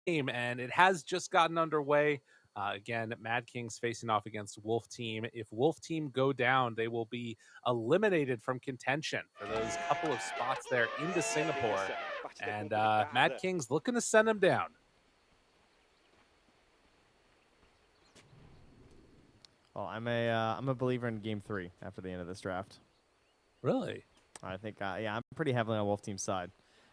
game, and it has just gotten underway. Again, Mad Kings facing off against Wolf Team. If Wolf Team go down, they will be eliminated from contention for those couple of spots there into Singapore. And Mad Kings looking to send them down. Well, I'm a believer in Game 3 after the end of this draft. Really? I think, yeah, I'm pretty heavily on Wolf Team's side.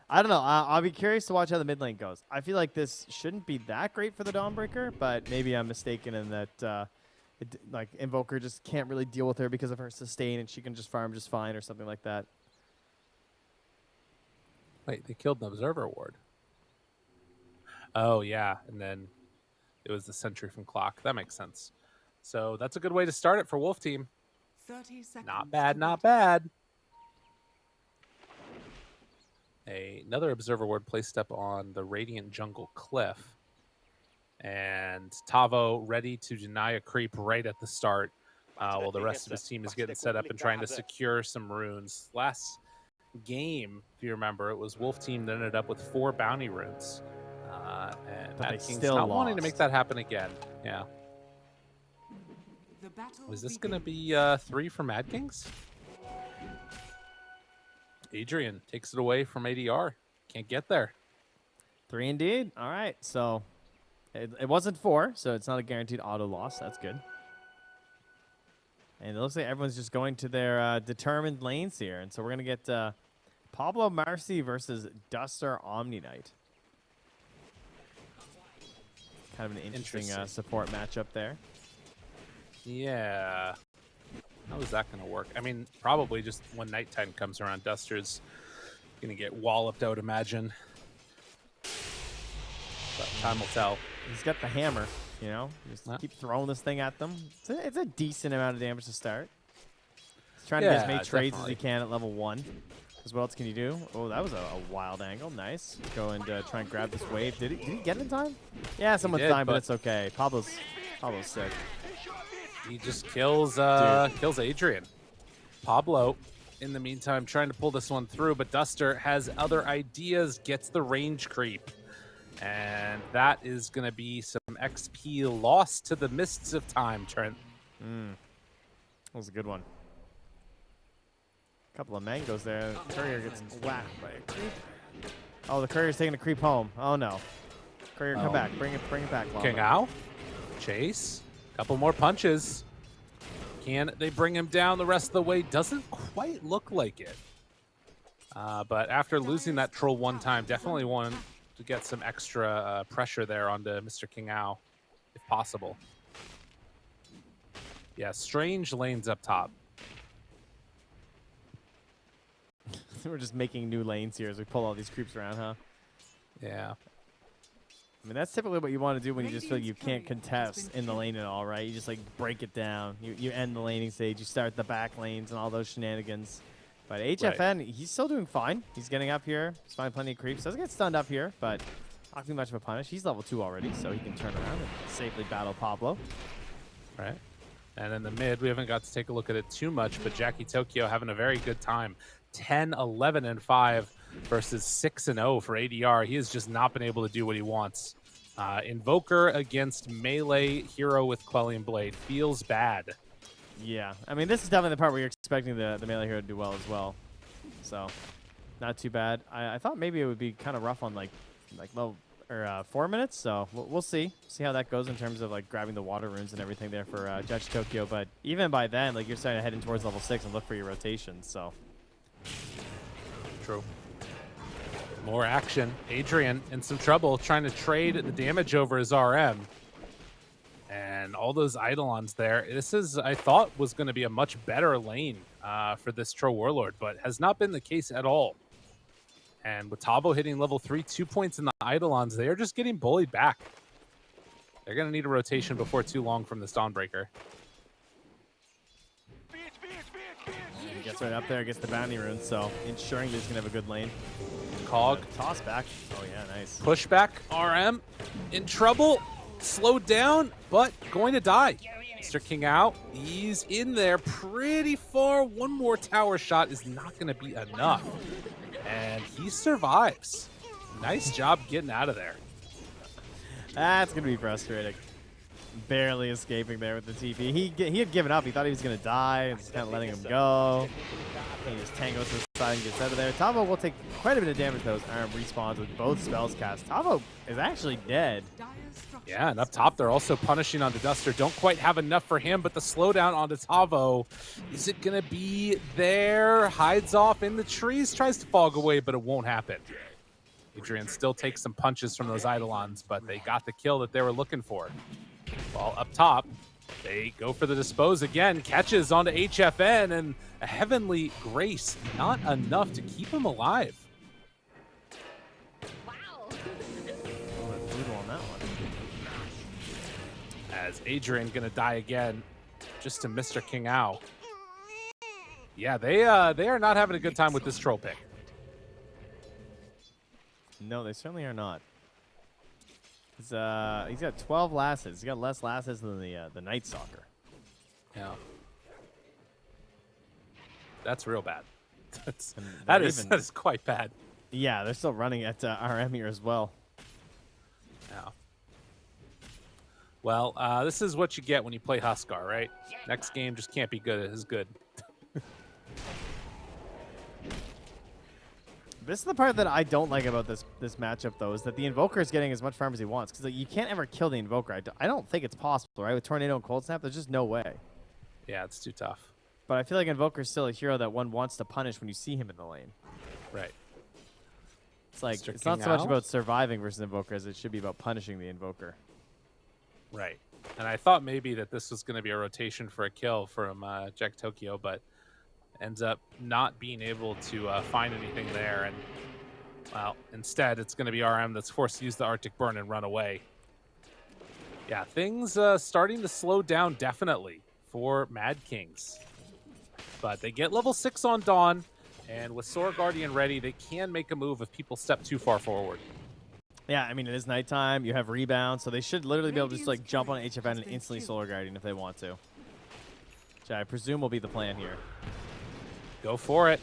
I don't know. I'll be curious to watch how the mid lane goes. I feel like this shouldn't be that great for the Dawnbreaker, but maybe I'm mistaken in that like Invoker just can't really deal with her because of her sustain, and she can just farm just fine or something like that. Wait, they killed the Observer Ward. Oh, yeah, and then it was the Sentry from Clock. That makes sense. So that's a good way to start it for Wolf Team. 30 seconds. Not bad, not bad. Another Observer Ward placed up on the Radiant Jungle Cliff. And Tavo ready to deny a creep right at the start while the rest of his team is getting set up and trying to secure some runes. Last game, if you remember, it was Wolf Team that ended up with 4 bounty runes. And Mad King's not wanting to make that happen again. Yeah. Was this going to be 3 for Mad Kings? Adrian takes it away from ADR. Can't get there. 3 indeed. All right. So it wasn't 4, so it's not a guaranteed auto loss. That's good. And it looks like everyone's just going to their determined lanes here. And so we're going to get Pablo Marcy versus Duster Omni Knight. Kind of an interesting support matchup there. Yeah. How is that going to work? I mean, probably just when nighttime comes around, Duster's going to get walloped, I would imagine. But time will tell. He's got the hammer, you know? Just keep throwing this thing at them. It's a decent amount of damage to start. He's trying to get as many trades as he can at level 1. Because what else can you do? Oh, that was a wild angle. Nice. Go and try and grab this wave. Did he get it in time? Yeah, someone's dying, but it's okay. Pablo's sick. He just kills Adrian. Pablo, in the meantime, trying to pull this one through, but Duster has other ideas, gets the range creep. And that is going to be some XP lost to the Mists of Time, Trent. That was a good one. A couple of mangoes there. Courier gets whacked by a creep. Oh, the Courier's taking a creep home. Oh, no. Courier, come back. Bring it back. King Ao. Chase. Couple more punches. Can they bring him down the rest of the way? Doesn't quite look like it. But after losing that troll one time, definitely want to get some extra pressure there onto Mr. King Ao, if possible. Yeah, strange lanes up top. We're just making new lanes here as we pull all these creeps around, huh? Yeah. I mean, that's typically what you want to do when you just feel like you can't contest in the lane at all, right? You just, like, break it down. You end the laning stage. You start the back lanes and all those shenanigans. But HFN, he's still doing fine. He's getting up here. He's finding plenty of creeps. Doesn't get stunned up here, but not too much of a punish. He's level 2 already, so he can turn around and safely battle Pablo. Right. And in the mid, we haven't got to take a look at it too much, but Jackie Tokyo having a very good time. 10, 11, and 5 versus 6 and 0 for ADR. He has just not been able to do what he wants. Invoker against melee hero with Quellion Blade feels bad. Yeah, I mean, this is definitely the part where you're expecting the melee hero to do well as well. So, not too bad. I thought maybe it would be kind of rough on like level or 4 minutes. So we'll see how that goes in terms of like grabbing the water runes and everything there for Judge Tokyo. But even by then, like you're starting to head in towards level 6 and look for your rotations. So. True. More action. Adrian in some trouble trying to trade the damage over his RM. And all those Eidolons there. This is, I thought, was going to be a much better lane for this Tro Warlord, but has not been the case at all. And with Tabo hitting level 3, 2 points in the Eidolons, they are just getting bullied back. They're going to need a rotation before too long from this Dawnbreaker. He gets right up there, gets the bounty rune, so ensuring that he's going to have a good lane. Cog. Toss back. Oh, yeah, nice. Pushback. RM in trouble. Slowed down, but going to die. Mr. King Ao, he's in there pretty far. One more tower shot is not going to be enough. And he survives. Nice job getting out of there. That's going to be frustrating. Barely escaping there with the TP. He had given up. He thought he was going to die. And just kind of letting him go. He just tangos to the side and gets out of there. Tavo will take quite a bit of damage though. His arm respawns with both spells cast. Tavo is actually dead. Yeah, and up top, they're also punishing onto Duster. Don't quite have enough for him, but the slowdown onto Tavo. Is it going to be there? Hides off in the trees, tries to fog away, but it won't happen. Adrian still takes some punches from those Eidolons, but they got the kill that they were looking for. While up top, they go for the dispose again, catches onto HFN, and a Heavenly Grace, not enough to keep him alive. Wow. Brutal on that one. As Adrian gonna die again, just to Mr. King Ao. Yeah, they are not having a good time with this troll pick. No, they certainly are not. He's got 12 lasses. He's got less lasses than the Night Stalker. Yeah. That's real bad. That is quite bad. Yeah, they're still running at RM here as well. Yeah. Well, this is what you get when you play Huskar, right? Next game just can't be good as good. This is the part that I don't like about this matchup, though, is that the Invoker is getting as much farm as he wants. Because you can't ever kill the Invoker. I don't think it's possible, right? With Tornado and Cold Snap, there's just no way. Yeah, it's too tough. But I feel like Invoker is still a hero that one wants to punish when you see him in the lane. Right. It's like, Mr. it's not King so much Ao? about surviving versus Invoker as it should be about punishing the Invoker. Right. And I thought maybe that this was going to be a rotation for a kill from Jack Tokyo, but ends up not being able to find anything there. And, well, instead, it's going to be RM that's forced to use the Arctic Burn and run away. Yeah, things starting to slow down definitely for Mad Kings. But they get level 6 on Dawn, and with Sora Guardian ready, they can make a move if people step too far forward. Yeah, I mean, it is nighttime. You have rebound, so they should literally be able to just like jump on HFN and instantly Solar Guardian if they want to. Which I presume will be the plan here. Go for it.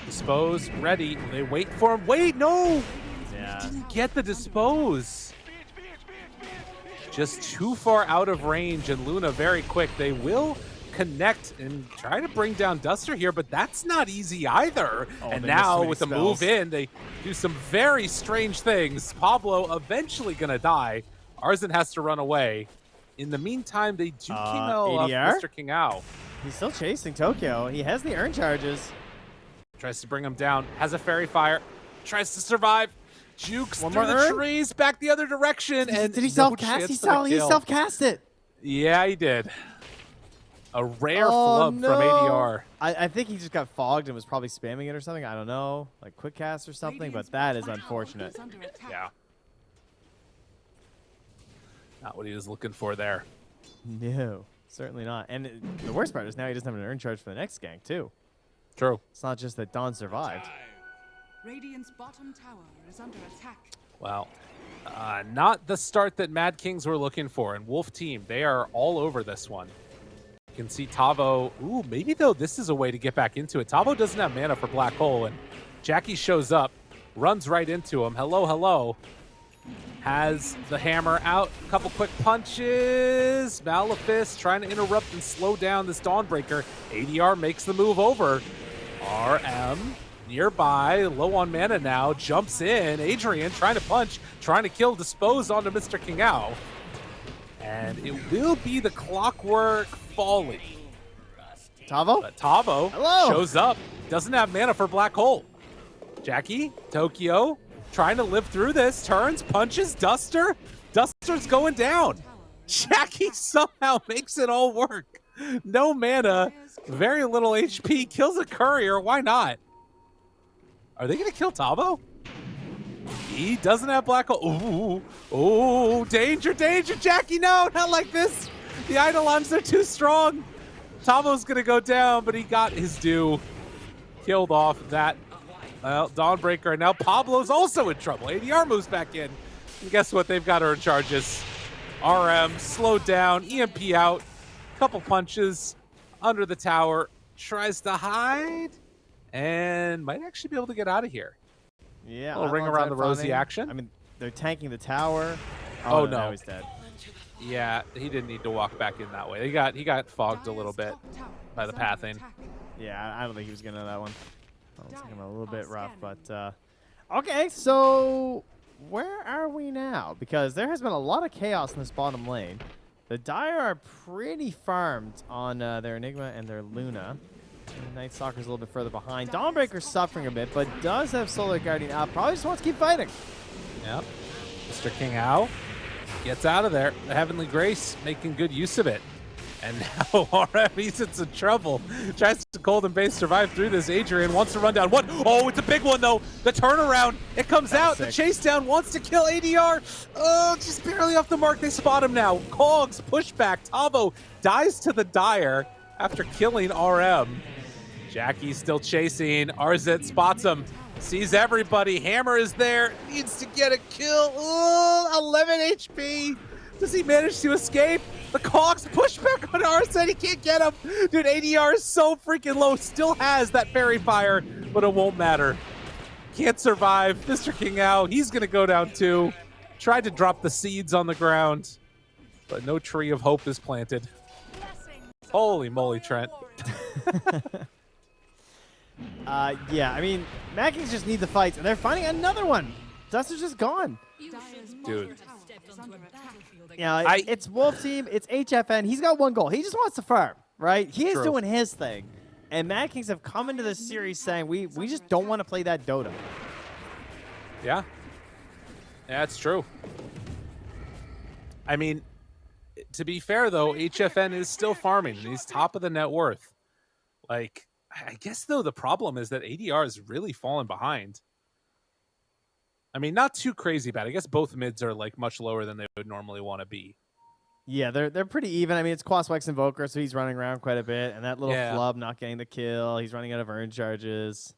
Dispose, ready. They wait for him. Wait, no! Yeah. Didn't get the dispose. Just too far out of range, and Luna very quick. They will connect and try to bring down Duster here, but that's not easy either. Oh, and now with the move in, they do some very strange things. Pablo eventually gonna die. Arzen has to run away. In the meantime, they do King Ao off Mr. King Ao. He's still chasing Tokyo. He has the urn charges. Tries to bring him down. Has a fairy fire. Tries to survive. Jukes One through more the urn? trees, back the other direction. Did he self-cast? He self-cast it. Yeah, he did. A rare flub from ADR. I think he just got fogged and was probably spamming it or something. I don't know. Like quick cast or something, but that is unfortunate. Yeah. Not what he was looking for there. No, certainly not. And the worst part is now he doesn't have an urn charge for the next gank, too. True. It's not just that Dawn survived. Radiant's bottom tower is under attack. Well, not the start that Mad Kings were looking for. And Wolf Team, they are all over this one. You can see Tavo. Ooh, maybe though this is a way to get back into it. Tavo doesn't have mana for Black Hole, and Jackie shows up, runs right into him. Hello, hello. Has the hammer out. A couple quick punches. Malefice trying to interrupt and slow down this Dawnbreaker. ADR makes the move over. RM nearby, low on mana now, jumps in. Adrian trying to punch, trying to kill, dispose onto Mr. King Ao. And it will be the Clockwork Folly. Tavo? But Tavo shows up, doesn't have mana for Black Hole. Jackie, Tokyo, trying to live through this, turns, punches, Duster. Duster's going down. Jackie somehow makes it all work. No mana, very little HP, kills a courier, why not? Are they gonna kill Tavo? He doesn't have Black Hole. Ooh, ooh, danger, danger, Jackie, no, not like this. The Eidolons are too strong. Tavo's gonna go down, but he got his due. Killed off that Dawnbreaker, and now Pablo's also in trouble. ADR moves back in. And guess what? They've got urn charges. RM slowed down, EMP out, couple punches under the tower, tries to hide, and might actually be able to get out of here. Yeah. A little ring around the rosy action. I mean, they're tanking the tower. Oh, Now no. he's dead. Yeah, he didn't need to walk back in that way. He got fogged a little bit by the pathing. Yeah, I don't think he was going to that one. I was thinking a little bit rough, but okay, so where are we now? Because there has been a lot of chaos in this bottom lane. The Dire are pretty farmed on their Enigma and their Luna. And Night Stalker's a little bit further behind. Dawnbreaker's suffering a bit, but does have Solar Guardian up. Probably just wants to keep fighting. Yep. Mr. King Ao gets out of there. The Heavenly Grace making good use of it. And now RM, he's in some trouble. Tries to golden base survive through this. Adrian wants to run down one. Oh, it's a big one, though. The turnaround. It comes out. Sick. The chase down wants to kill ADR. Oh, just barely off the mark. They spot him now. Cogs, pushback. Tavo dies to the Dire after killing RM. Jackie's still chasing. Arzit spots him. Sees everybody. Hammer is there. Needs to get a kill. Oh, 11 HP. Does he manage to escape? The Cogs push back on Arzit. He can't get him. Dude, ADR is so freaking low. Still has that fairy fire, but it won't matter. Can't survive. Mr. King Ao, he's going to go down too. Tried to drop the seeds on the ground, but no tree of hope is planted. Holy moly, Trent. Yeah, I mean, Mad Kings just need the fights, and they're finding another one. Duster's just gone. Dude. Yeah, it's Wolf Team, it's HFN. He's got one goal. He just wants to farm, right? He is True. doing his thing. And Mad Kings have come into this series saying, we just don't want to play that Dota. Yeah. Yeah, it's true. I mean, to be fair, though, HFN is still farming, and he's top of the net worth. Like, I guess, though, the problem is that ADR is really fallen behind. I mean, not too crazy bad. I guess both mids are, like, much lower than they would normally want to be. Yeah, they're pretty even. I mean, it's Quaswex Invoker, so he's running around quite a bit. And that little flub not getting the kill. He's running out of earn charges.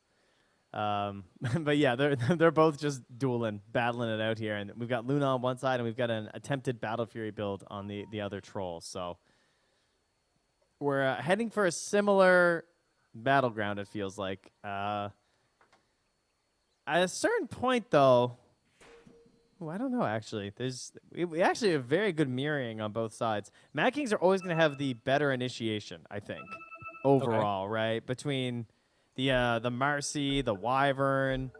But yeah, they're both just dueling, battling it out here. And we've got Luna on one side, and we've got an attempted Battle Fury build on the other troll. So we're heading for a similar battleground, it feels like. At a certain point, though, I don't know, actually. We actually have very good mirroring on both sides. Mad Kings are always going to have the better initiation, I think, overall, right? Between the Marcy, the Wyvern,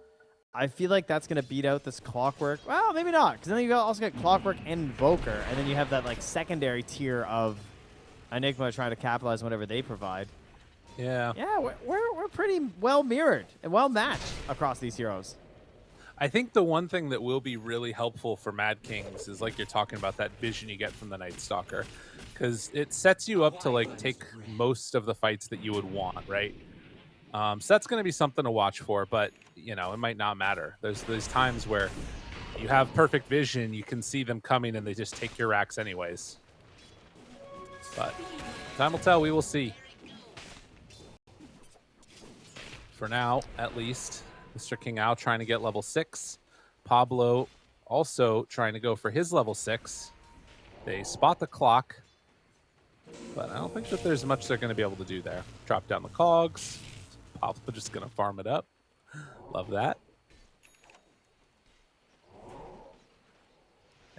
I feel like that's going to beat out this Clockwork. Well, maybe not, because then you also get Clockwork and Invoker, and then you have that like secondary tier of Enigma trying to capitalize on whatever they provide. Yeah. Yeah, we're pretty well mirrored and well matched across these heroes. I think the one thing that will be really helpful for Mad Kings is, like you're talking about, that vision you get from the Night Stalker, because it sets you up to like take most of the fights that you would want, right? So that's going to be something to watch for, but you know, it might not matter. There's times where you have perfect vision, you can see them coming, and they just take your racks anyways. But time will tell. We will see. For now, at least, Mr. King Ao trying to get level 6. Pablo also trying to go for his level 6. They spot the clock, but I don't think that there's much they're going to be able to do there. Drop down the cogs. Pablo just going to farm it up. Love that.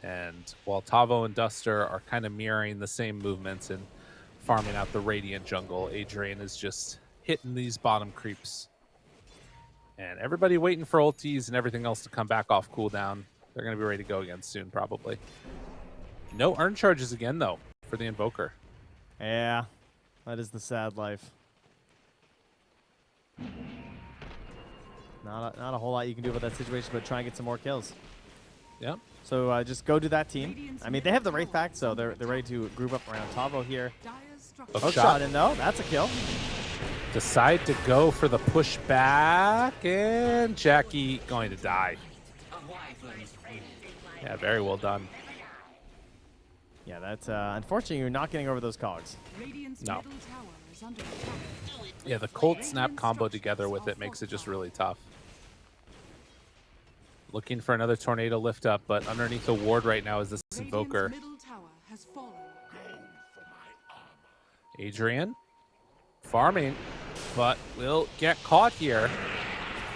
And while Tavo and Duster are kind of mirroring the same movements and farming out the Radiant jungle, Adrian is just hitting these bottom creeps. And everybody waiting for ultis and everything else to come back off cooldown. They're going to be ready to go again soon, probably. No earn charges again, though, for the Invoker. Yeah, that is the sad life. Not a whole lot you can do about that situation, but try and get some more kills. Yep. So just go to that team. I mean, they have the Wraith back, so they're ready to group up around Tavo here. Hook Shot in, though. That's a kill. Decide to go for the pushback, and Jackie going to die. Yeah, very well done. Yeah, that's unfortunately you're not getting over those cogs. No. Yeah, the Colt Snap combo together with it makes it just really tough. Looking for another tornado lift up, but underneath the ward right now is this Invoker. Adrian farming, but will get caught here.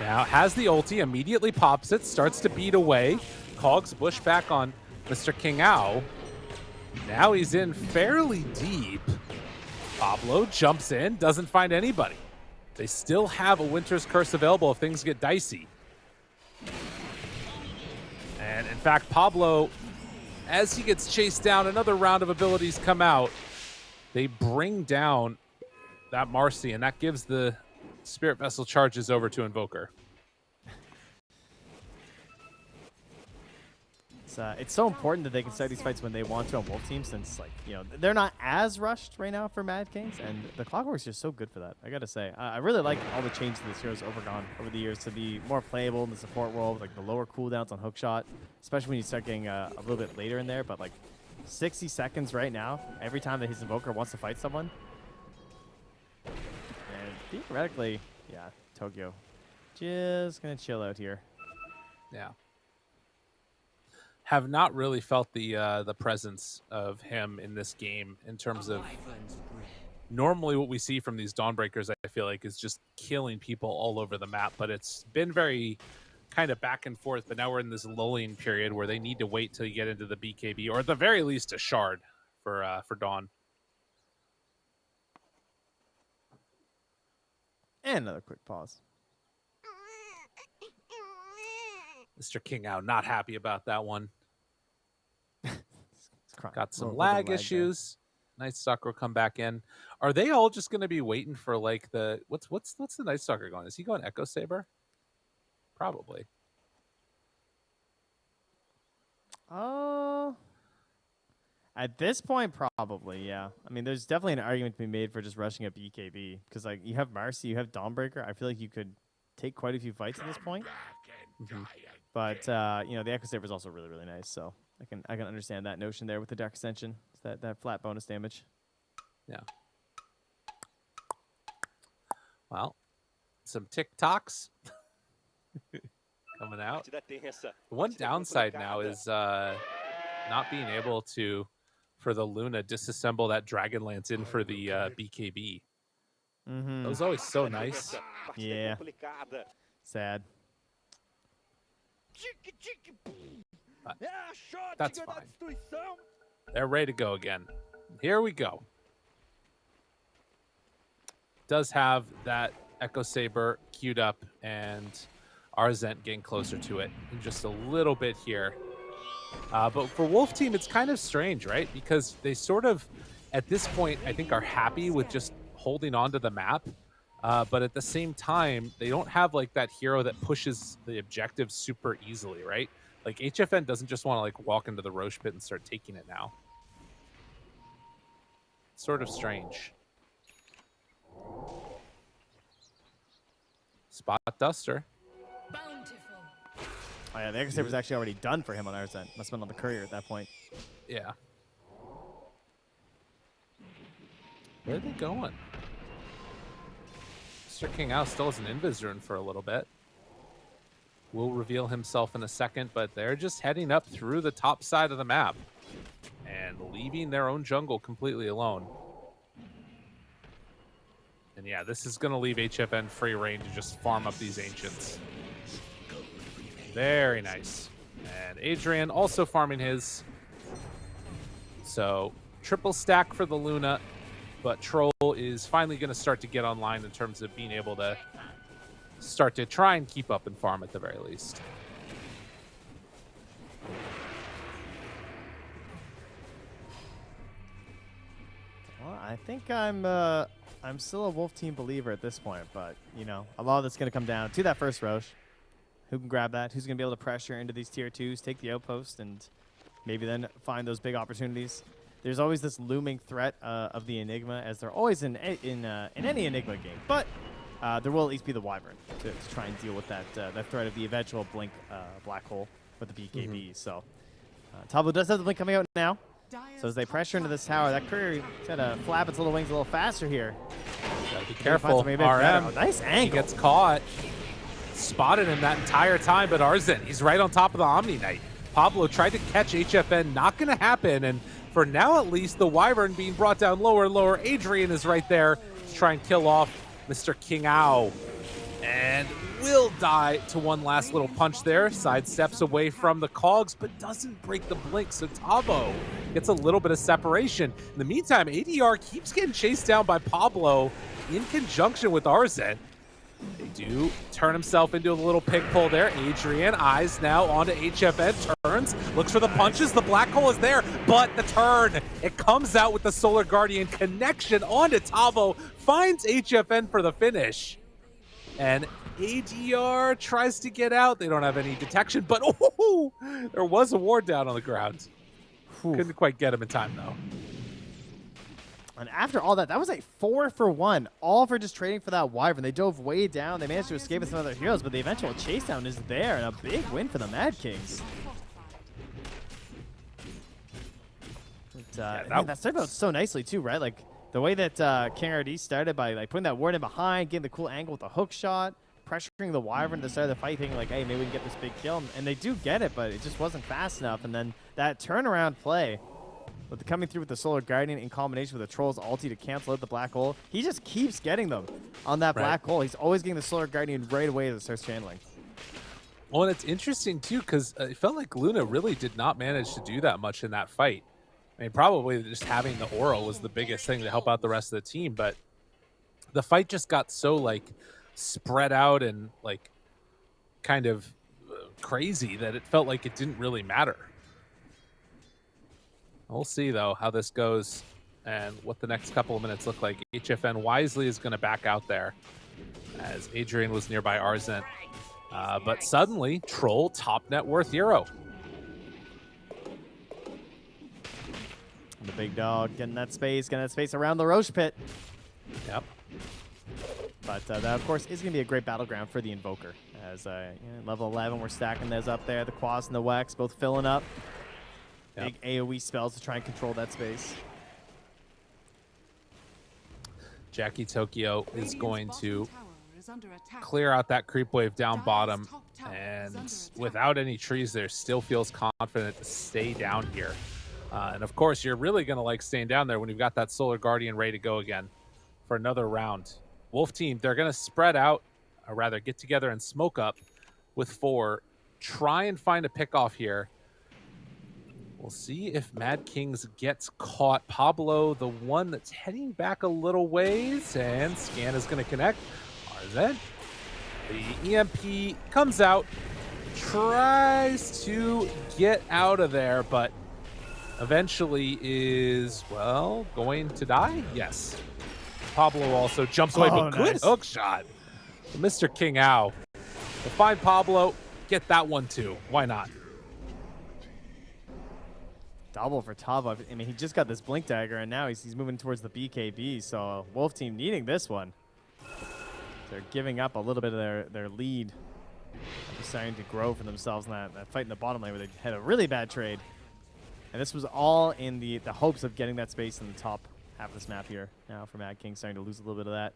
Now has the ulti, immediately pops it, starts to beat away. Cogs push back on Mr. King Ao. Now he's in fairly deep. Pablo jumps in, doesn't find anybody. They still have a Winter's Curse available if things get dicey. And in fact, Pablo, as he gets chased down, another round of abilities come out. They bring down that Marcy, and that gives the Spirit Vessel charges over to Invoker. It's so important that they can start these fights when they want to on Wolf Team, since they're not as rushed right now for Mad Kings, and the Clockwork's just so good for that. I gotta say, I really like all the changes this hero's overgone over the years to be more playable in the support role, like the lower cooldowns on hookshot, especially when you start getting a little bit later in there. But like 60 seconds right now, every time that his Invoker wants to fight someone, and theoretically, yeah, Tokyo just gonna chill out here. Yeah. Have not really felt the presence of him in this game in terms of normally what we see from these Dawnbreakers, I feel like, is just killing people all over the map, but it's been very kind of back and forth. But now we're in this lulling period where they need to wait till you get into the BKB, or at the very least a shard for Dawn. And another quick pause. Mr. King Ao not happy about that one. Got some Little lag lag issues. Night Stalker will come back in. Are they all just going to be waiting for like the what's the Night Stalker going? Is he going Echo Saber? Probably. At this point, probably, yeah. I mean, there's definitely an argument to be made for just rushing a BKB, because like you have Marcy, you have Dawnbreaker. I feel like you could take quite a few fights at this point. Mm-hmm. But the Echo Saber is also really, really nice, so I can understand that notion there with the Dark Extension. It's that flat bonus damage. Yeah. Well, some TikToks coming out. The one downside now is not being able to, for the Luna, disassemble that Dragonlance in for the BKB. Mm-hmm. That was always so nice. Yeah. Sad. That's fine. They're ready to go again. Here we go. Does have that Echo Saber queued up, and Arzent getting closer to it in just a little bit here. But for Wolf Team, it's kind of strange, right? Because they sort of, at this point, I think are happy with just holding on to the map. But at the same time, they don't have like that hero that pushes the objective super easily, right? Like HFN doesn't just want to like walk into the Roche pit and start taking it now. Sort of strange. Spot Duster. Oh yeah, the Echo Saber was actually already done for him on Arzent. Must have been on the courier at that point. Yeah. Where are they going? Mr. King Ao still has an Invis rune for a little bit. Will reveal himself in a second, but they're just heading up through the top side of the map and leaving their own jungle completely alone. And yeah, this is going to leave HFN free reign to just farm up these Ancients. Very nice. And Adrian also farming his. So triple stack for the Luna, but Troll is finally going to start to get online in terms of being able to start to try and keep up and farm at the very least. Well, I think I'm still a Wolf Team believer at this point, but you know, a lot of it's going to come down to that first Roche. Who can grab that? Who's going to be able to pressure into these tier 2s, take the outpost, and maybe then find those big opportunities? There's always this looming threat of the Enigma, as there always in any Enigma game. But there will at least be the Wyvern to try and deal with that threat of the eventual Blink black hole with the BKB. Mm-hmm. So Tablo does have the Blink coming out now. So as they pressure into this tower, that courier got to flap its little wings a little faster here. Gotta be careful. RM. Oh, nice angle. He gets caught. Spotted him that entire time, but Arzent, he's right on top of the Omni Knight. Pablo tried to catch HFN, not going to happen, and for now at least, the Wyvern being brought down lower and lower. Adrian is right there to try and kill off Mr. King Ao. And and will die to one last little punch there. Sidesteps away from the cogs, but doesn't break the blink. So Tavo gets a little bit of separation. In the meantime, ADR keeps getting chased down by Pablo in conjunction with Arzent. They do turn himself into a little pig pull there. Adrian, eyes now onto HFN, turns, looks for the punches. The black hole is there, but the turn, it comes out with the Solar Guardian connection onto Tavo, finds HFN for the finish. And ADR tries to get out. They don't have any detection, but oh, there was a ward down on the ground. Couldn't quite get him in time, though. And after all that, that was like 4 for 1, all for just trading for that Wyvern. They dove way down. They managed to escape with some other heroes, but the eventual chase down is there, and a big win for the Mad Kings. But, that started out so nicely too, right? Like the way that King RD started by like putting that ward in behind, getting the cool angle with the hook shot, pressuring the Wyvern at the start of the fight, thinking like, hey, maybe we can get this big kill. And they do get it, but it just wasn't fast enough. And then that turnaround play, with the coming through with the Solar Guardian in combination with the Troll's ulti to cancel out the black hole, he just keeps getting them on that black hole. He's always getting the Solar Guardian right away as it starts channeling. Well, and it's interesting too, because it felt like Luna really did not manage to do that much in that fight. I mean, probably just having the aura was the biggest thing to help out the rest of the team, but the fight just got so like spread out and like kind of crazy that it felt like it didn't really matter. We'll see, though, how this goes and what the next couple of minutes look like. HFN wisely is going to back out there as Adrian was nearby Arzent. But suddenly, Troll, top net worth hero. The big dog getting that space around the Roche pit. Yep. But that, of course, is going to be a great battleground for the Invoker. As level 11, we're stacking those up there. The Quas and the Wex both filling up. Big AoE spells to try and control that space. Jackie Tokyo is going to clear out that creep wave down bottom. And without any trees there, still feels confident to stay down here. And of course, you're really going to like staying down there when you've got that Solar Guardian ready to go again for another round. Wolf team, they're going to spread out, or rather get together and smoke up with 4. Try and find a pick off here. We'll see if Mad Kings gets caught. Pablo, the one that's heading back a little ways, and Scan is going to connect. Arzent, the EMP comes out, tries to get out of there, but eventually is, well, going to die? Yes. Pablo also jumps away, but good hook shot. Mr. King Ao. To find Pablo, get that one too. Why not? Double for Tavo. I mean, he just got this Blink Dagger, and now he's moving towards the BKB, so Wolf team needing this one. They're giving up a little bit of their lead. They're starting to grow for themselves in that fight in the bottom lane where they had a really bad trade. And this was all in the hopes of getting that space in the top half of this map here. Now for Mad King, starting to lose a little bit of that.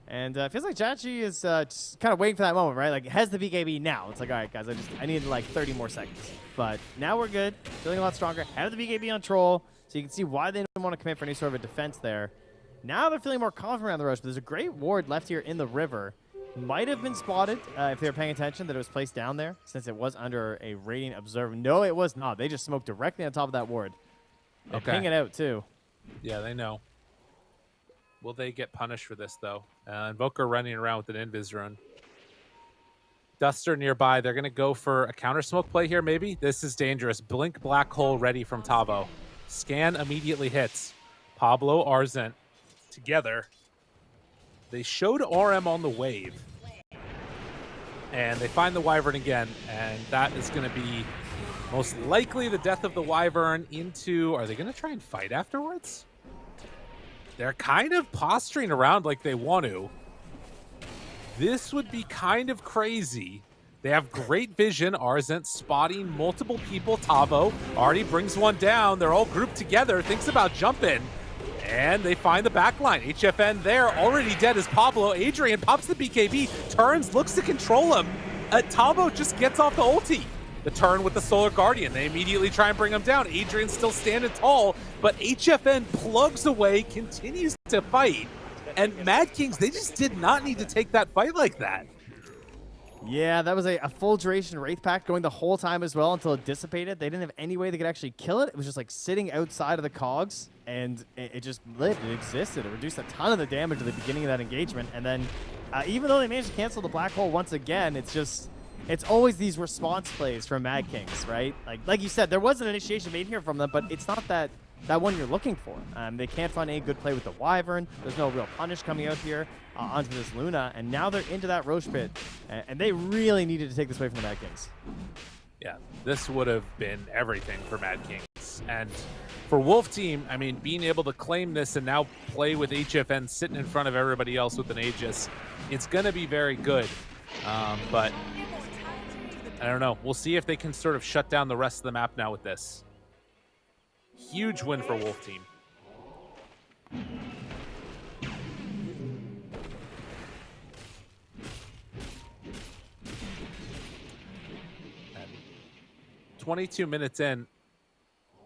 And it feels like Jachi is just kind of waiting for that moment, right? Like, it has the BKB now. It's like, all right, guys, I need like 30 more seconds. But now we're good. Feeling a lot stronger. Have the BKB on Troll, so you can see why they didn't want to commit for any sort of a defense there. Now they're feeling more confident around the rush, but there's a great ward left here in the river. Might have been spotted if they were paying attention that it was placed down there, since it was under a Radiant Observer. No, it was not. They just smoked directly on top of that ward. They ping it out, too. Yeah, they know. Will they get punished for this, though? Invoker running around with an Invis rune. Duster nearby. They're going to go for a counter smoke play here, maybe? This is dangerous. Blink Black Hole ready from Tavo. Scan immediately hits. Pablo, Arzent together. They showed RM on the wave. And they find the Wyvern again. And that is going to be most likely the death of the Wyvern into... Are they going to try and fight afterwards? They're kind of posturing around like they want to. This would be kind of crazy. They have great vision. Arzent spotting multiple people. Tavo already brings one down. They're all grouped together. Thinks about jumping. And they find the backline. HFN there, already dead as Pablo. Adrian pops the BKB, turns, looks to control him. Tavo just gets off the ulti. The turn with the Solar Guardian. They immediately try and bring him down. Adrian's still standing tall, but HFN plugs away, continues to fight. And Mad Kings, they just did not need to take that fight like that. Yeah, that was a full duration Wraith Pact going the whole time as well until it dissipated. They didn't have any way they could actually kill it. It was just like sitting outside of the cogs, and it just lived. It existed. It reduced a ton of the damage at the beginning of that engagement. And then even though they managed to cancel the Black Hole once again, it's always these response plays from Mad Kings, right? Like you said, there was an initiation made here from them, but it's not that one you're looking for. They can't find any good play with the Wyvern. There's no real punish coming out here onto this Luna, and now they're into that Roche Pit, and they really needed to take this away from the Mad Kings. Yeah, this would have been everything for Mad Kings. And for Wolf Team, I mean, being able to claim this and now play with HFN sitting in front of everybody else with an Aegis, it's going to be very good. But I don't know. We'll see if they can sort of shut down the rest of the map now with this. Huge win for Wolf Team. And 22 minutes in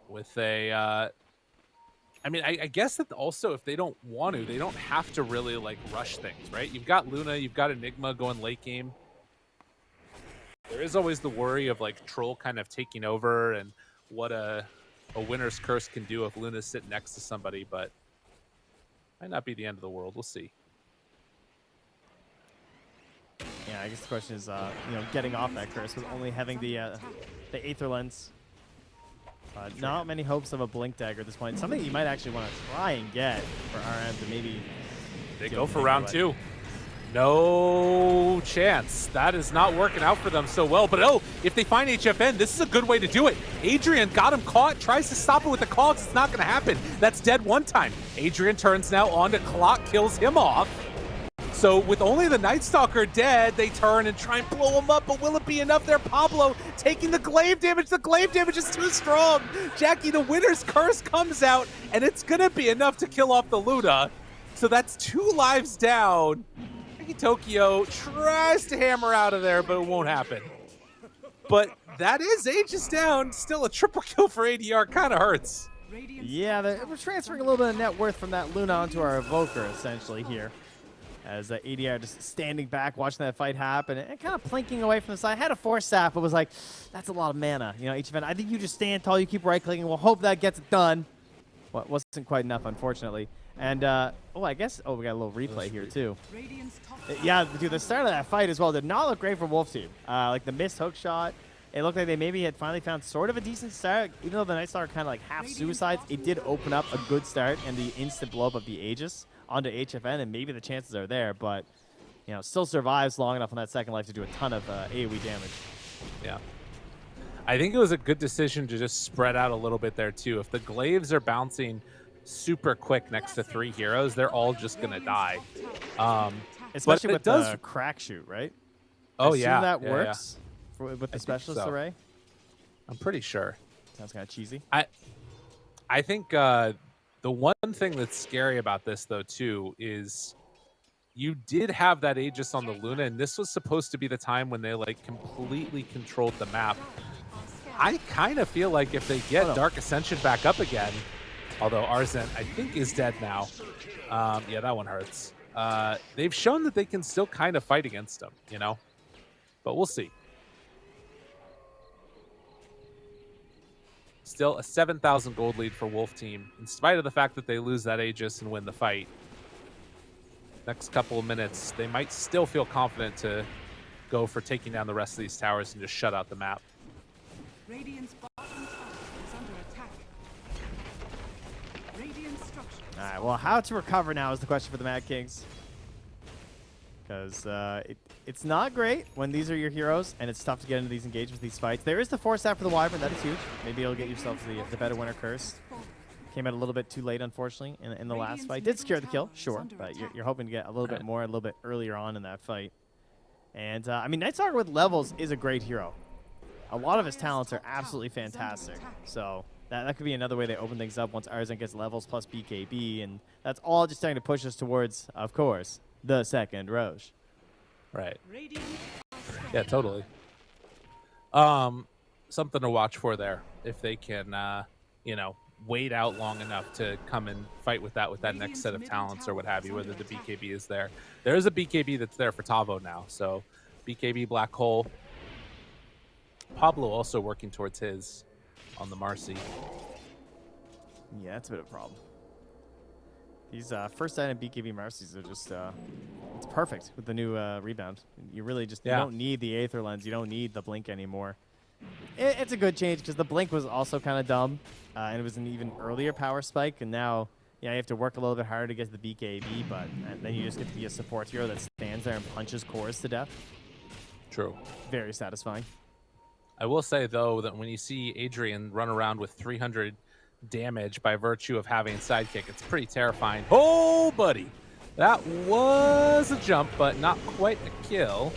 with a I mean, I guess that also if they don't want to, they don't have to really like rush things, right? You've got Luna, you've got Enigma going late game. There is always the worry of like Troll kind of taking over and what a winner's curse can do if Luna's sitting next to somebody, but might not be the end of the world. We'll see. Yeah, I guess the question is, getting off that curse with only having the Aether Lens. Not many hopes of a Blink Dagger at this point. Something you might actually want to try and get for RM to maybe... They go for round 2. No chance. That is not working out for them so well. But oh, if they find HFN, this is a good way to do it. Adrian got him caught, tries to stop it with the cogs. It's not going to happen. That's dead one time. Adrian turns now on to Clock, kills him off. So with only the Night Stalker dead, they turn and try and blow him up, but will it be enough there? Pablo taking the glaive damage. The glaive damage is too strong. Jackie, the winner's curse comes out, and it's going to be enough to kill off the Luna. So that's 2 lives down. Tokyo tries to hammer out of there, but it won't happen. But that is Aegis down. Still a triple kill for ADR. Kind of hurts. Yeah, we're transferring a little bit of net worth from that Luna onto our Evoker, essentially, here. As ADR just standing back, watching that fight happen, and kind of plinking away from the side. Had a Force Staff, but was like, that's a lot of mana. You know, HFN, I think you just stand tall, you keep right-clicking, we'll hope that gets it done. Well, it wasn't quite enough, unfortunately. And, I guess, we got a little replay here, too. Yeah, dude, the start of that fight as well did not look great for Wolf Team. Like, the missed hook shot, it looked like they maybe had finally found sort of a decent start. Even though the Night Star kind of like half suicides, it did open up a good start and the instant blow up of the Aegis onto HFN, and maybe the chances are there, but, still survives long enough on that second life to do a ton of AoE damage. Yeah. I think it was a good decision to just spread out a little bit there, too. If the glaives are bouncing super quick next to 3 heroes, they're all just going to die. Especially with the crack shoot, right? Oh, yeah. that works with the specialist array? I'm pretty sure. Sounds kind of cheesy. I think the one thing that's scary about this, though, too, is you did have that Aegis on the Luna, and this was supposed to be the time when they, like, completely controlled the map. I kind of feel like if they get Dark Ascension back up again, although Arzent, I think, is dead now. Yeah, that one hurts. They've shown that they can still kind of fight against them, But we'll see. Still a 7,000 gold lead for Wolf Team, in spite of the fact that they lose that Aegis and win the fight. Next couple of minutes, they might still feel confident to go for taking down the rest of these towers and just shut out the map. Radiant's bottom tower is under attack. Radiant structures. All right, well, how to recover now is the question for the Mad Kings. Because it's not great when these are your heroes, and it's tough to get into these engagements, these fights. There is the Force Staff for the Wyvern. That is huge. Maybe you'll get yourself the better winner curse. Came out a little bit too late, unfortunately, in the last fight. Did secure the kill, sure, but you're hoping to get a little bit more, a little bit earlier on in that fight. And, I mean, Night Stalker with levels is a great hero. A lot of his talents are absolutely fantastic. So that could be another way they open things up once Arzent gets levels plus BKB, and that's all just starting to push us towards, of course, the second Roche. Right. Yeah, totally. Something to watch for there if they can, wait out long enough to come and fight with that next set of talents or what have you, whether the BKB is there. There is a BKB that's there for Tavo now, so BKB Black Hole. Pablo also working towards his on the Marcy. Yeah, that's a bit of a problem. These first item BKB Marcies are just, it's perfect with the new rebound. You really just you don't need the Aether Lens. You don't need the Blink anymore. It's a good change because the Blink was also kind of dumb, and it was an even earlier power spike, and now you have to work a little bit harder to get to the BKB, but then you just get to be a support hero that stands there and punches cores to death. True. Very satisfying. I will say, though, that when you see Adrian run around with 300 damage by virtue of having Sidekick, it's pretty terrifying. Oh, buddy. That was a jump, but not quite a kill.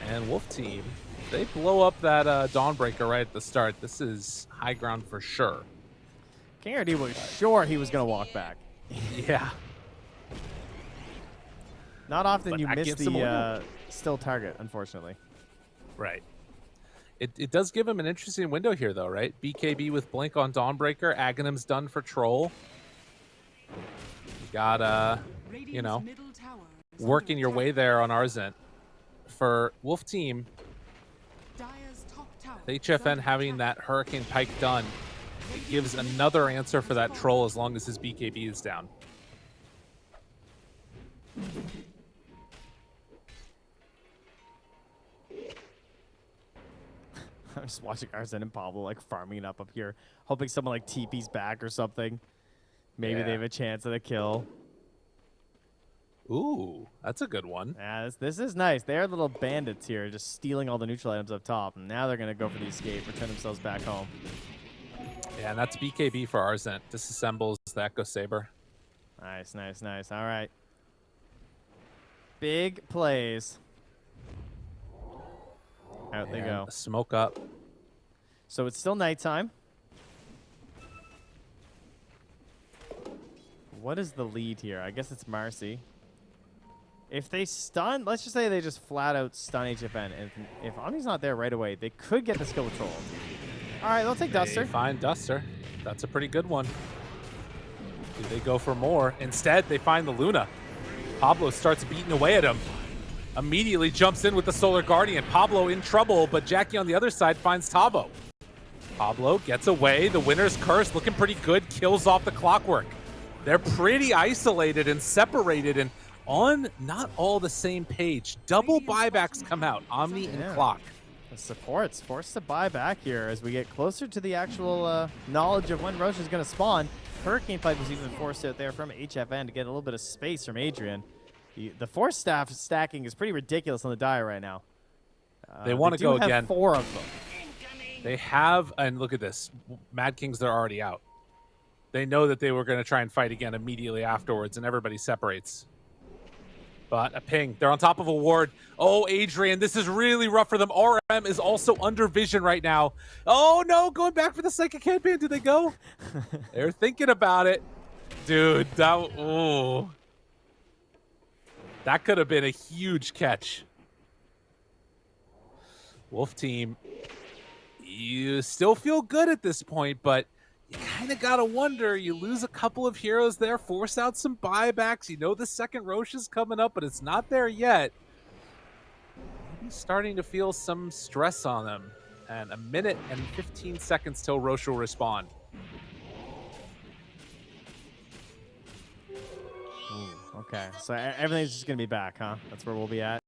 And Wolf Team, they blow up that Dawnbreaker right at the start. This is high ground for sure. King RD was sure he was going to walk back. Yeah. Not often But you that miss gives him a the window. still target, unfortunately. Right. It does give him an interesting window here, though, right? BKB with Blink on Dawnbreaker. Aghanim's done for Troll. You got, you know, working your way there on Arzent. For Wolf Team, HFN having that Hurricane Pike done, it gives another answer for that Troll as long as his BKB is down. I'm just watching Arzent and Pablo like farming it up here, hoping someone like TP's back or something. Maybe they have a chance at a kill. Ooh, that's a good one. Yeah, this is nice. They're little bandits here, just stealing all the neutral items up top, and now they're going to go for the escape, return themselves back home. Yeah, and that's BKB for Arzent. Disassembles the Echo Saber. Nice, nice, nice. All right. Big plays. Out they go. Smoke up. So it's still nighttime. What is the lead here? I guess it's Marcy. If they stun, let's just say they just flat out stun HFN. And if Omni's not there right away, they could get the skill control. All right, they'll take Duster. Find Duster. That's a pretty good one. Do they go for more? Instead, they find the Luna. Pablo starts beating away at him. Immediately jumps in with the Solar Guardian. Pablo in trouble, but Jackie on the other side finds Tavo. Pablo gets away. The Winner's Curse looking pretty good. Kills off the Clockwork. They're pretty isolated and separated and on not all the same page. Double buybacks come out. Omni and Clock. The support's forced to buy back here as we get closer to the actual knowledge of when Roche is going to spawn. Hurricane Pike was even forced out there from HFN to get a little bit of space from Adrian. The Force Staff stacking is pretty ridiculous on the die right now. They want to go have again. 4 of them. They have, and look at this. Mad Kings, they're already out. They know that they were going to try and fight again immediately afterwards, and everybody separates. But a ping. They're on top of a ward. Oh, Adrian, this is really rough for them. RM is also under vision right now. Oh, no, going back for the Psychic Headband. Did they go? They're thinking about it. Dude, that could have been a huge catch. Wolf Team, you still feel good at this point, but you kind of got to wonder. You lose a couple of heroes there, force out some buybacks. You know the second Roche is coming up, but it's not there yet. Maybe starting to feel some stress on them. And a minute and 15 seconds till Roche will respawn. Ooh, okay, so everything's just going to be back, huh? That's where we'll be at?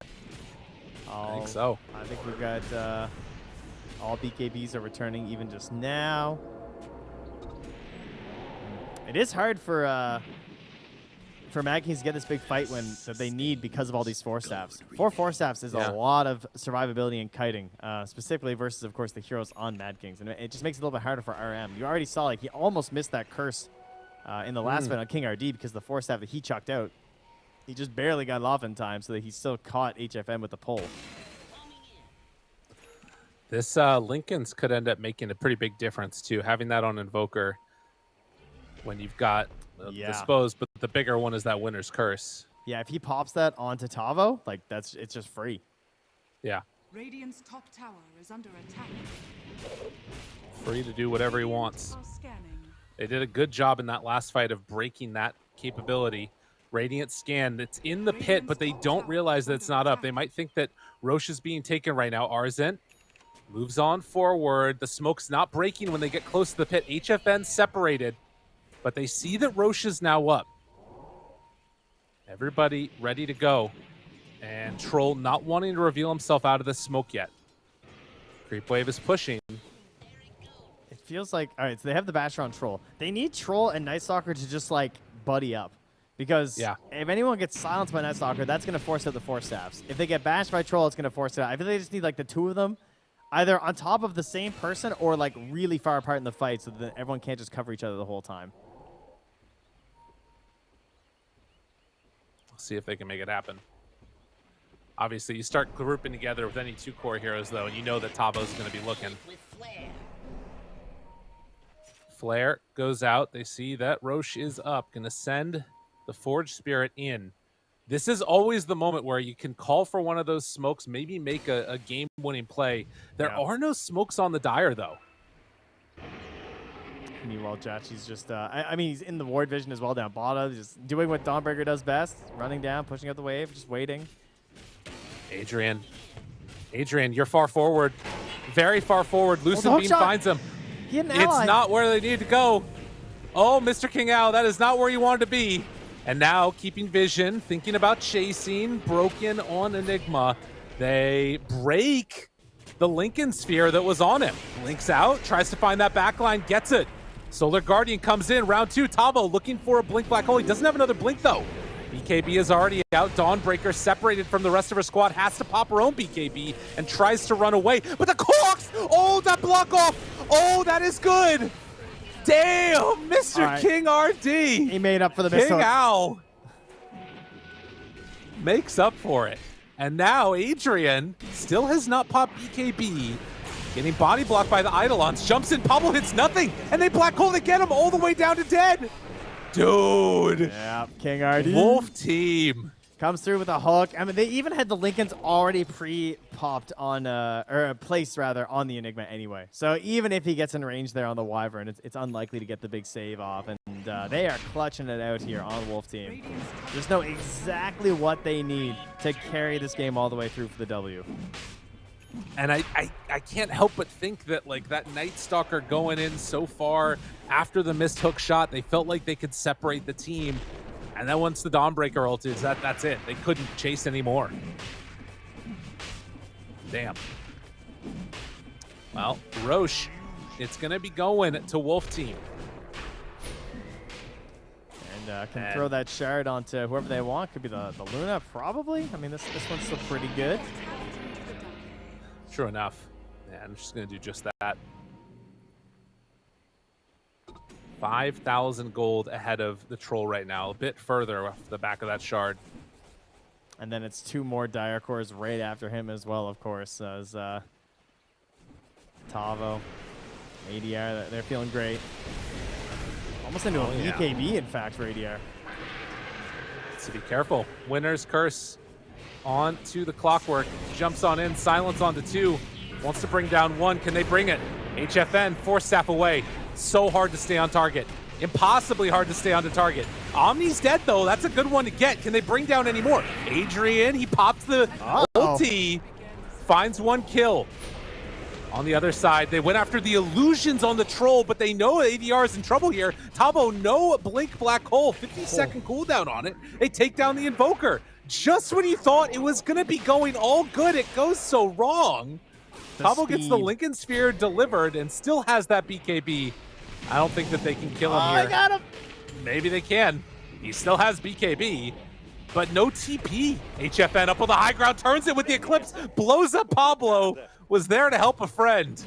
I think so. I think we've got all BKBs are returning even just now. It is hard for Mad Kings to get this big fight that they need because of all these Force Staffs. 4 Force Staffs is a lot of survivability and kiting, specifically versus, of course, the heroes on Mad Kings. And it just makes it a little bit harder for RM. You already saw, like, he almost missed that curse in the last fight on King RD because the Force Staff that he chucked out, he just barely got it off in time so that he still caught HFN with the pull. This Lincoln's could end up making a pretty big difference, too, having that on Invoker when you've got the Dispose, but the bigger one is that Winner's Curse. Yeah, if he pops that onto Tavo, like, it's just free. Yeah. Radiant's top tower is under attack. Free to do whatever he wants. They did a good job in that last fight of breaking that capability. Radiant scan. It's in the pit, but they don't realize that it's not up. They might think that Roche is being taken right now. Arzent moves on forward. The smoke's not breaking when they get close to the pit. HFN separated, but they see that Roche is now up. Everybody ready to go. And Troll not wanting to reveal himself out of the smoke yet. Creep Wave is pushing. It feels like, all right, so they have the Basher on Troll. They need Troll and Night Stalker to just, like, buddy up. Because if anyone gets silenced by Night Stalker, that's going to force out the Force Staffs. If they get bashed by Troll, it's going to force it out. I feel they just need, like, the two of them either on top of the same person or, like, really far apart in the fight so that everyone can't just cover each other the whole time. We'll see if they can make it happen. Obviously, you start grouping together with any two core heroes, though, and you know that Tavo's going to be looking. Flare goes out. They see that Roche is up. Going to send the Forge Spirit in. This is always the moment where you can call for one of those smokes, maybe make a game-winning play. There are no smokes on the Dire, though. Meanwhile, Jachi's just, I mean, he's in the ward vision as well down bottom, just doing what Dawnbreaker does best, running down, pushing out the wave, just waiting. Adrian, you're far forward. Very far forward. Lucid Beam finds him. It's not where they need to go. Oh, Mr. King Owl, that is not where you wanted to be. And now, keeping vision, thinking about chasing, broken on Enigma. They break the Lincoln Sphere that was on him. Links out, tries to find that backline, gets it. Solar Guardian comes in, round 2. Tavo looking for a Blink Black Hole. He doesn't have another Blink, though. BKB is already out. Dawnbreaker, separated from the rest of her squad, has to pop her own BKB and tries to run away. But the Corks! Oh, that block off! Oh, that is good! Damn, Mr. King RD! He made up for the mistake. King Owl makes up for it. And now Adrian still has not popped BKB. Getting body blocked by the Eidolons. Jumps in, Pablo hits nothing. And they black hole to get him all the way down to dead. Dude. Yeah, King RD. Wolf team. Comes through with a hook. I mean, they even had the Lincolns already pre-popped on, or placed rather, on the Enigma anyway. So even if he gets in range there on the Wyvern, it's unlikely to get the big save off. And they are clutching it out here on Wolf team. Just know exactly what they need to carry this game all the way through for the W. And I can't help but think that, like, that Night Stalker going in so far after the missed hook shot, they felt like they could separate the team. And then once the Dawnbreaker ulted, that's it. They couldn't chase anymore. Damn. Well, Roche, it's going to be going to Wolf team. And can throw that shard onto whoever they want. Could be the Luna, probably. I mean, this one's still pretty good. True enough. Yeah, I'm just going to do just that. 5,000 gold ahead of the Troll right now. A bit further off the back of that shard. And then it's 2 more Dire Cores right after him as well, of course, as Tavo, ADR, they're feeling great. Almost into a BKB, in fact, for ADR. So be careful. Winner's Curse on to the Clockwork. Jumps on in, silence onto 2. Wants to bring down 1. Can they bring it? HFN, Force Staff away. So hard to stay on target. Impossibly hard to stay on the target. Omni's dead, though. That's a good one to get. Can they bring down any more? Adrian, he pops the ulti. Finds 1 kill. On the other side, they went after the illusions on the Troll, but they know ADR is in trouble here. Tavo, no Blink Black Hole. 50-second cooldown on it. They take down the Invoker. Just when you thought it was going to be going all good, it goes so wrong. Tavo gets the Lincoln Sphere delivered and still has that BKB. I don't think that they can kill him here. I got him. Maybe they can. He still has BKB, but no TP. HFN up on the high ground, turns it with the Eclipse, blows up Pablo, was there to help a friend.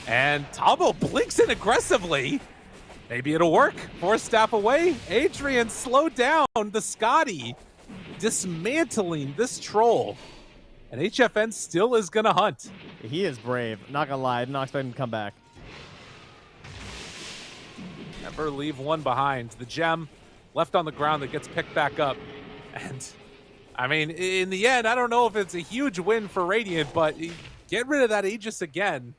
And Tavo blinks in aggressively. Maybe it'll work. Force Staff away. Adrian slowed down the Scotty, dismantling this Troll. And HFN still is going to hunt. He is brave. Not going to lie. I did not expect him to come back. Never leave one behind. The gem left on the ground that gets picked back up. And, I mean, in the end, I don't know if it's a huge win for Radiant, but get rid of that Aegis again.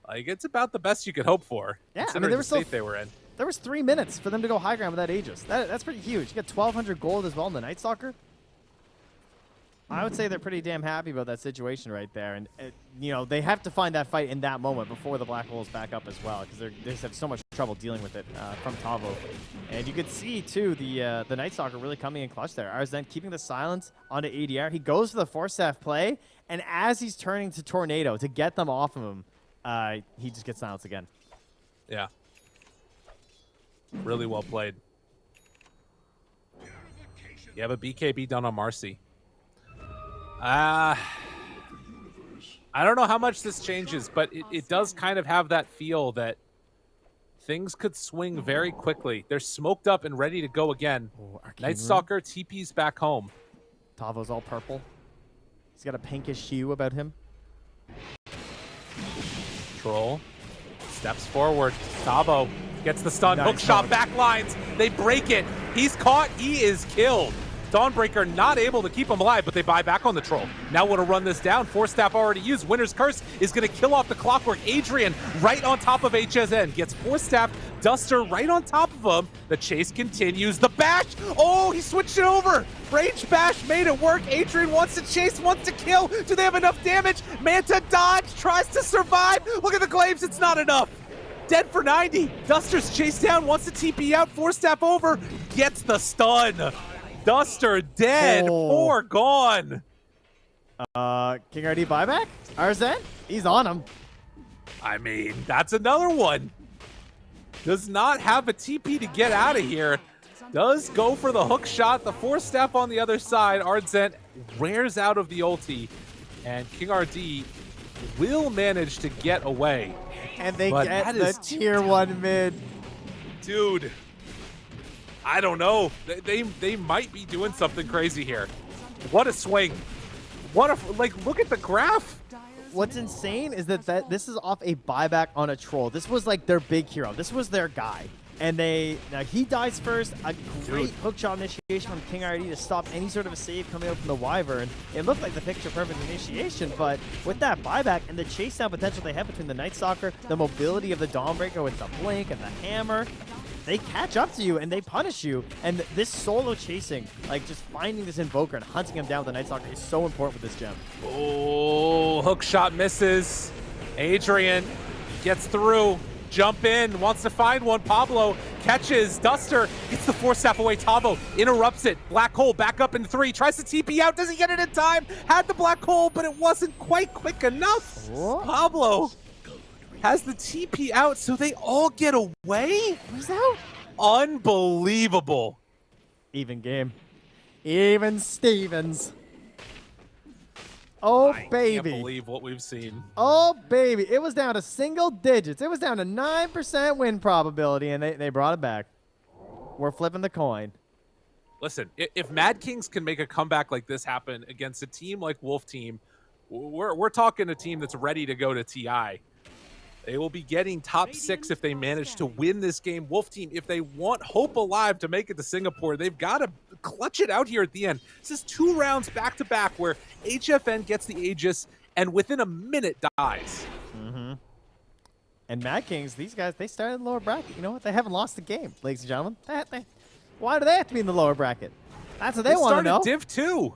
Like, it's about the best you could hope for. Yeah, I considering mean, they were the still state they were in. there was 3 minutes for them to go high ground without Aegis. That's pretty huge. You got 1,200 gold as well in the Night Stalker. I would say they're pretty damn happy about that situation right there. And, you know, they have to find that fight in that moment before the Black Holes back up as well, because they just have so much trouble dealing with it from Tavo. And you could see, too, the Night Stalker really coming in clutch there. Arzent keeping the silence onto ADR. He goes for the Force Staff play, and as he's turning to Tornado to get them off of him, he just gets silenced again. Yeah. Really well played. You have a BKB done on Marcy. I don't know how much this changes, but it does kind of have that feel that things could swing very quickly. They're smoked up and ready to go again. Night Stalker TP's back home. Tavo's all purple. He's got a pinkish hue about him. Troll steps forward. Tavo gets the stun. Nice Hook shot, dog. back lines. They break it. He's caught. He is killed. Dawnbreaker not able to keep him alive, but they buy back on the Troll. Now want to run this down. Force Staff already used. Winter's Curse is going to kill off the Clockwork. Adrian right on top of HSN. Gets Force Staff. Duster right on top of him. The chase continues. The bash. Oh, he switched it over. Rage bash made it work. Adrian wants to chase, wants to kill. Do they have enough damage? Manta dodge, tries to survive. Look at the claims. It's not enough. Dead for 90. Duster's chased down, wants to TP out. Force Staff over. Gets the stun. Duster dead, 4 gone. King RD buyback? Arzent? He's on him. I mean, that's another one. Does not have a TP to get out of here. Does go for the hook shot. The Force Staff on the other side. Arzent wears out of the ulti. And King RD will manage to get away. And they But get that the is tier 1 mid. Dude, I don't know. They might be doing something crazy here. What a swing. What a, like, look at the graph. What's insane is that this is off a buyback on a Troll. This was like their big hero. This was their guy. And now he dies first. A great hookshot initiation from King RD to stop any sort of a save coming out from the Wyvern. It looked like the picture-perfect initiation, but with that buyback and the chase down potential they have between the Night Stalker, the mobility of the Dawnbreaker with the blink and the hammer, they catch up to you and they punish you. And this solo chasing, like just finding this Invoker and hunting him down with the Night Stalker is so important with this gem. Oh, hook shot misses. Adrian gets through. Jump in, wants to find one. Pablo catches. Duster gets the Force Staff away. Tavo interrupts it. Black hole back up in 3. Tries to TP out. Doesn't get it in time. Had the black hole, but it wasn't quite quick enough. What? Pablo has the TP out, so they all get away? What's that? Unbelievable. Even game. Even Stevens. Oh, baby. I can't believe what we've seen. Oh, baby. It was down to single digits. It was down to 9% win probability, and they brought it back. We're flipping the coin. Listen, if Mad Kings can make a comeback like this happen against a team like Wolf Team, we're talking a team that's ready to go to TI. They will be getting top 6 if they manage to win this game. Wolf Team, if they want hope alive to make it to Singapore, they've got to clutch it out here at the end. This is 2 rounds back-to-back where HFN gets the Aegis and within a minute dies. Mm-hmm. And Mad Kings, these guys, they started in the lower bracket. You know what? They haven't lost the game, ladies and gentlemen. Why do they have to be in the lower bracket? That's what they want to know. Div 2.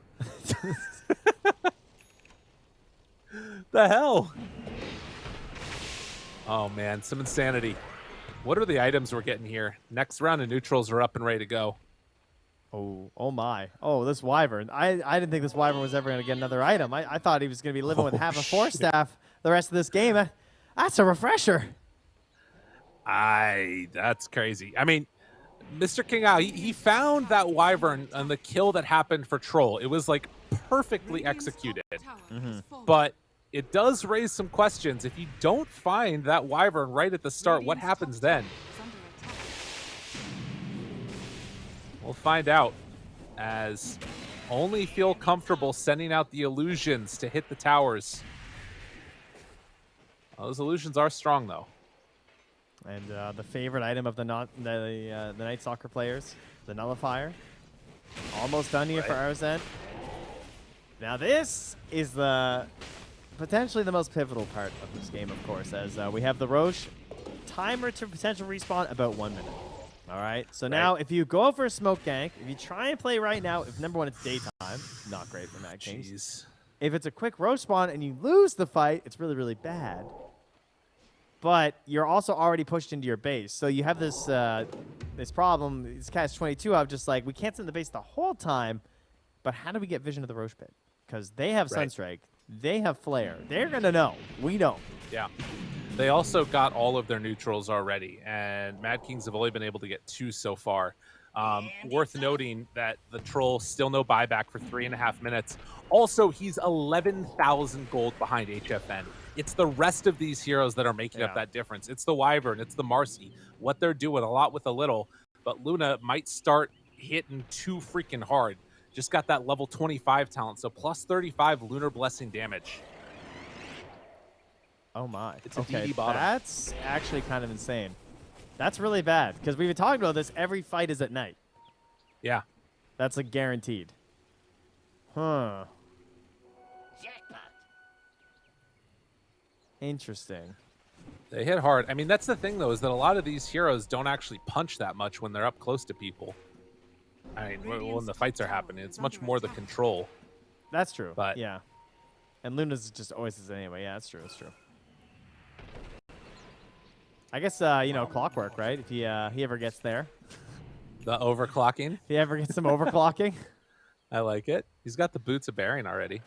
The hell? Oh, man, some insanity. What are the items we're getting here? Next round of neutrals are up and ready to go. Oh my. Oh, this Wyvern. I didn't think this Wyvern was ever going to get another item. I thought he was going to be living with half a Force Staff the rest of this game. That's a refresher. That's crazy. I mean, Mr. King Ao, he found that Wyvern on the kill that happened for Troll. It was, like, perfectly executed. But it does raise some questions. If you don't find that Wyvern right at the start, what happens then? We'll find out, as only feel comfortable sending out the illusions to hit the towers. Well, those illusions are strong, though. And the favorite item of the Night Stalker players, the Nullifier. Almost done here for Arzent. Now this is potentially the most pivotal part of this game, of course, as we have the Roche timer to potential respawn about 1 minute. All right. So now, if you go for a smoke gank, if you try and play right now, if number one it's daytime, not great for Mad Kings. Jeez. If it's a quick roach spawn and you lose the fight, it's really, really bad. But you're also already pushed into your base, so you have this this problem. This catch-22 of just like we can't sit in the base the whole time, but how do we get vision of the roach pit? Because they have Sunstrike, they have Flare. They're gonna know. We don't. Yeah. They also got all of their neutrals already, and Mad Kings have only been able to get 2 so far. Worth noting that the troll still no buyback for 3.5 minutes. Also, he's 11,000 gold behind HFN. It's the rest of these heroes that are making up that difference. It's the Wyvern, it's the Marcy. What they're doing, a lot with a little. But Luna might start hitting too freaking hard. Just got that level 25 talent, so plus 35 Lunar Blessing damage. Oh my. It's a DD bottom. That's actually kind of insane. That's really bad, because we've been talking about this. Every fight is at night. Yeah. That's like guaranteed. Huh. Interesting. They hit hard. I mean, that's the thing, though, is that a lot of these heroes don't actually punch that much when they're up close to people. I mean, when the fights are happening, it's much more the control. That's true. But yeah. And Luna's just always is anyway. Yeah, that's true. That's true. I guess, you know, clockwork, right? If he ever gets there. The overclocking. If he ever gets some overclocking. I like it. He's got the boots of bearing already.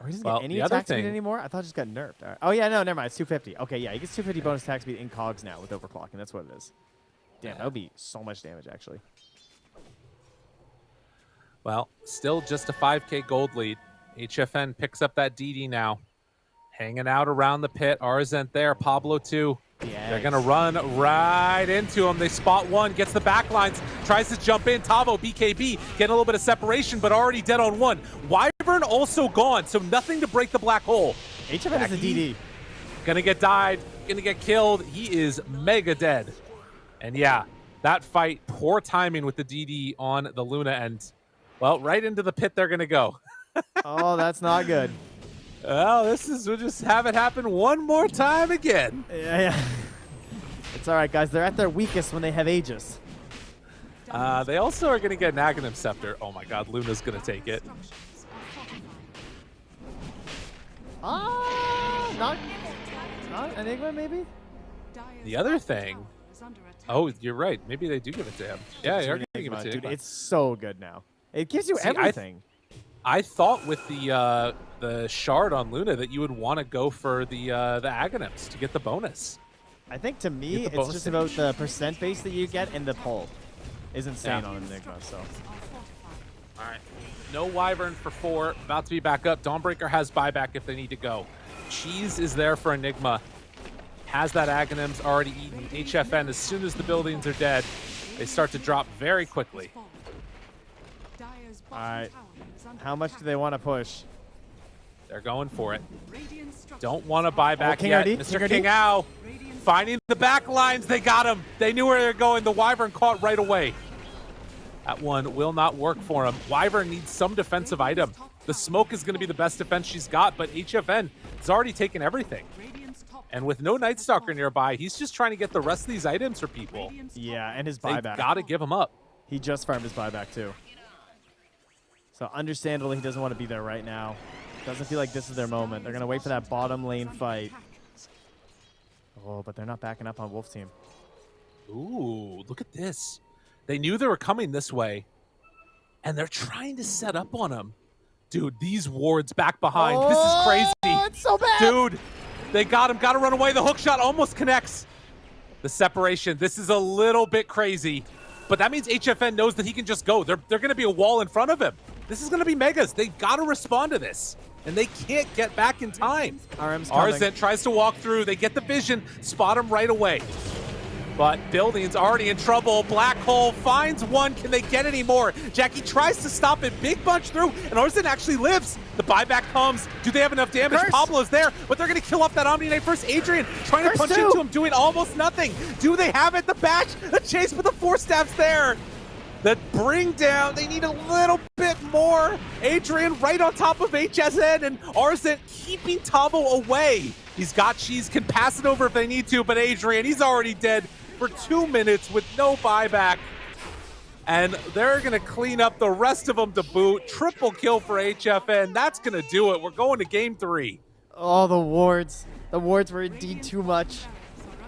Oh, he doesn't get any attack speed anymore? I thought it just got nerfed. Right. Oh, yeah, no, never mind. It's 250. Okay, yeah, he gets 250 bonus attack speed in cogs now with overclocking. That's what it is. Damn, that would be so much damage, actually. Well, still just a 5k gold lead. HFN picks up that DD now. Hanging out around the pit. Arzent there. Pablo too. Yes. They're going to run right into him. They spot one. Gets the backlines. Tries to jump in. Tavo, BKB, getting a little bit of separation, but already dead on one. Wyvern also gone, so nothing to break the black hole. HFN is a DD. Gonna get died. Gonna get killed. He is mega dead. And yeah, that fight, poor timing with the DD on the Luna end. Well, right into the pit they're gonna go. Oh, that's not good. Well, we'll just have it happen one more time again. Yeah. It's all right, guys. They're at their weakest when they have Aegis. They also are gonna get an Aghanim Scepter. Oh my god, Luna's gonna take it. Not Enigma, maybe? The other thing... Oh, you're right. Maybe they do give it to him. Yeah, you're gonna give it to him. Dude, it's so good now. It gives you everything. I thought with the shard on Luna that you would want to go for the Aghanims to get the bonus. I think to me, it's just about the percent base that you get, and the pull is insane on Enigma. So, all right, no Wyvern for 4. About to be back up. Dawnbreaker has buyback if they need to go. Cheese is there for Enigma. Has that Aghanims already eaten. HFN, as soon as the buildings are dead, they start to drop very quickly. All right. How much do they want to push? They're going for it. Don't want to buy back yet. RD? Mr. King Ao finding the back lines. They got him. They knew where they were going. The Wyvern caught right away. That one will not work for him. Wyvern needs some defensive item. The smoke is going to be the best defense she's got, but HFN has already taken everything. And with no Night Stalker nearby, he's just trying to get the rest of these items for people. Yeah, and his buyback. Got to give him up. He just farmed his buyback, too. So understandably, he doesn't want to be there right now. Doesn't feel like this is their moment. They're going to wait for that bottom lane fight. Oh, but they're not backing up on Wolf Team. Ooh, look at this. They knew they were coming this way, and they're trying to set up on him. Dude, these wards back behind. Oh, this is crazy. It's so bad. Dude, they got him. Got to run away. The hook shot almost connects. The separation. This is a little bit crazy, but that means HFN knows that he can just go. They're going to be a wall in front of him. This is going to be megas. They've got to respond to this, and they can't get back in time. Arzent tries to walk through. They get the vision, spot him right away. But Building's already in trouble. Black Hole finds one. Can they get any more? Jackie tries to stop it. Big bunch through, and Arzent actually lives. The buyback comes. Do they have enough damage? Curse. Pablo's there, but they're going to kill off that Omni Knight first. Adrian trying to punch into him, doing almost nothing. Do they have it? The bash, the chase, but the 4 stabs there. That bring down, they need a little bit more. Adrian right on top of HSN, and Arzent keeping Tavo away. He's got cheese, can pass it over if they need to, but Adrian, he's already dead for 2 minutes with no buyback. And they're going to clean up the rest of them to boot. Triple kill for HFN. That's going to do it. We're going to game 3. Oh, the wards. The wards were indeed too much.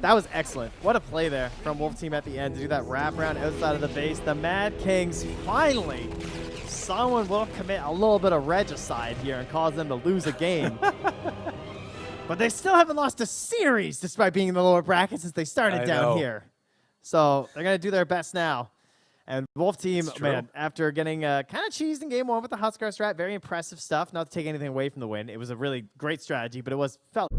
That was excellent. What a play there from Wolf Team at the end to do that wraparound outside of the base. The Mad Kings finally, someone will commit a little bit of regicide here and cause them to lose a game. But they still haven't lost a series despite being in the lower bracket since they started down here. So they're going to do their best now. And Wolf Team, man, after getting kind of cheesed in game 1 with the Huskar strat, very impressive stuff. Not to take anything away from the win. It was a really great strategy, but it was felt...